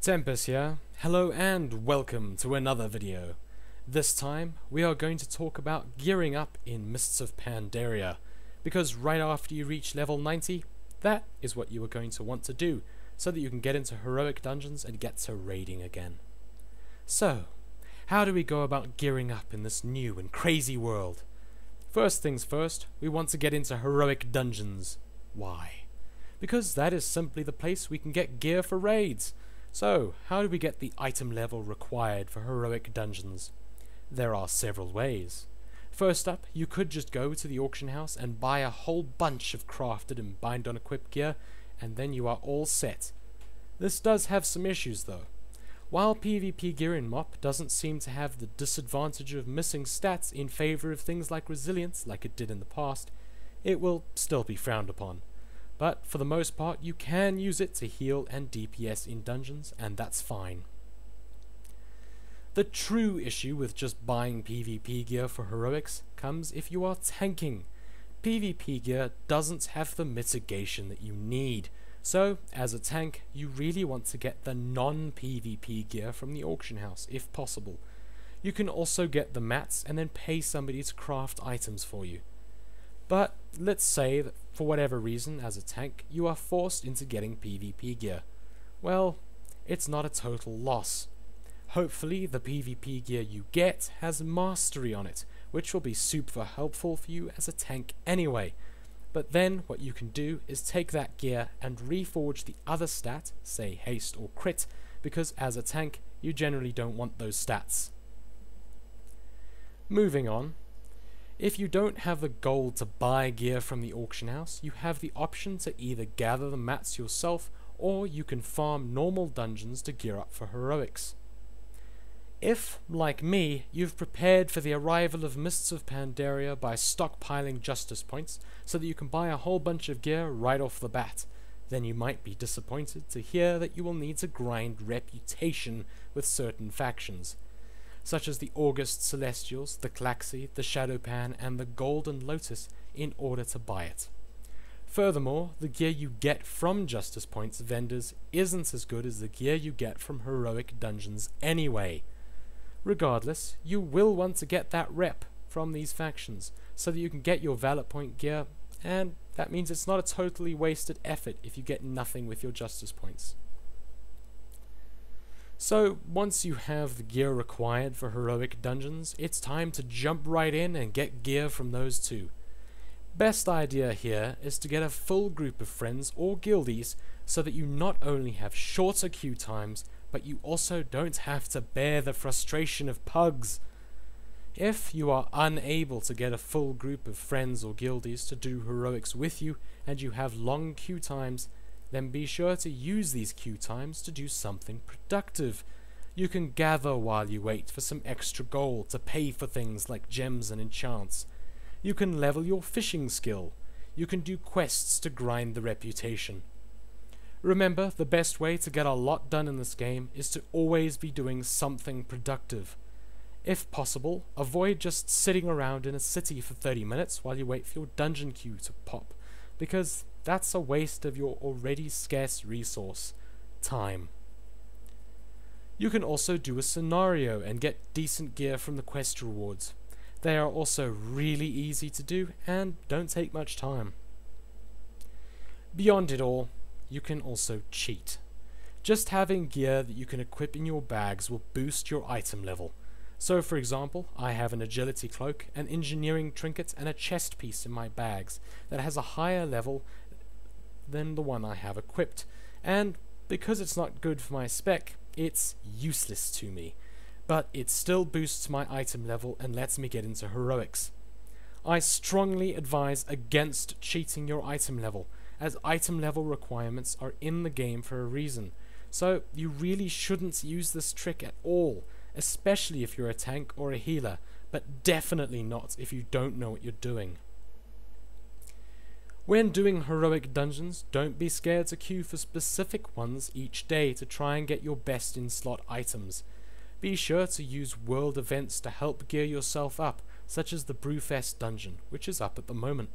Tempus here. Hello and welcome to another video. This time we are going to talk about gearing up in Mists of Pandaria, because right after you reach level 90, that is what you are going to want to do, so that you can get into heroic dungeons and get to raiding again. So, how do we go about gearing up in this new and crazy world? First things first, we want to get into heroic dungeons. Why? Because that is simply the place we can get gear for raids. So, how do we get the item level required for heroic dungeons? There are several ways. First up, you could just go to the auction house and buy a whole bunch of crafted and bind on equipped gear, and then you are all set. This does have some issues though. While PvP gear in MoP doesn't seem to have the disadvantage of missing stats in favor of things like resilience like it did in the past, it will still be frowned upon. But for the most part, you can use it to heal and DPS in dungeons, and that's fine. The true issue with just buying PvP gear for heroics comes if you are tanking. PvP gear doesn't have the mitigation that you need, so as a tank, you really want to get the non-PvP gear from the auction house, if possible. You can also get the mats and then pay somebody to craft items for you. But let's say that for whatever reason, as a tank, you are forced into getting PvP gear. Well, it's not a total loss. Hopefully the PvP gear you get has mastery on it, which will be super helpful for you as a tank anyway. But then what you can do is take that gear and reforge the other stat, say haste or crit, because as a tank you generally don't want those stats. Moving on. If you don't have the gold to buy gear from the auction house, you have the option to either gather the mats yourself, or you can farm normal dungeons to gear up for heroics. If, like me, you've prepared for the arrival of Mists of Pandaria by stockpiling justice points so that you can buy a whole bunch of gear right off the bat, then you might be disappointed to hear that you will need to grind reputation with certain factions, such as the August Celestials, the Klaxi, the Shadowpan, and the Golden Lotus, in order to buy it. Furthermore, the gear you get from Justice Points vendors isn't as good as the gear you get from heroic dungeons anyway. Regardless, you will want to get that rep from these factions, so that you can get your Valor Point gear, and that means it's not a totally wasted effort if you get nothing with your Justice Points. So, once you have the gear required for heroic dungeons, it's time to jump right in and get gear from those too. Best idea here is to get a full group of friends or guildies so that you not only have shorter queue times, but you also don't have to bear the frustration of pugs. If you are unable to get a full group of friends or guildies to do heroics with you and you have long queue times, then be sure to use these queue times to do something productive. You can gather while you wait for some extra gold to pay for things like gems and enchants. You can level your fishing skill. You can do quests to grind the reputation. Remember, the best way to get a lot done in this game is to always be doing something productive. If possible, avoid just sitting around in a city for 30 minutes while you wait for your dungeon queue to pop, because that's a waste of your already scarce resource, time. You can also do a scenario and get decent gear from the quest rewards. They are also really easy to do and don't take much time. Beyond it all, you can also cheat. Just having gear that you can equip in your bags will boost your item level. So for example, I have an agility cloak, an engineering trinket, and a chest piece in my bags that has a higher level than the one I have equipped, and because it's not good for my spec, it's useless to me, but it still boosts my item level and lets me get into heroics. I strongly advise against cheating your item level, as item level requirements are in the game for a reason, so you really shouldn't use this trick at all, especially if you're a tank or a healer, but definitely not if you don't know what you're doing. When doing heroic dungeons, don't be scared to queue for specific ones each day to try and get your best in slot items. Be sure to use world events to help gear yourself up, such as the Brewfest dungeon, which is up at the moment.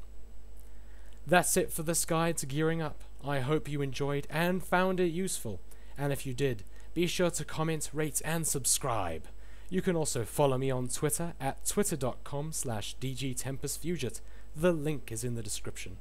That's it for this guide to gearing up. I hope you enjoyed and found it useful, and if you did, be sure to comment, rate and subscribe. You can also follow me on Twitter at twitter.com/DGTempusFugit. The link is in the description.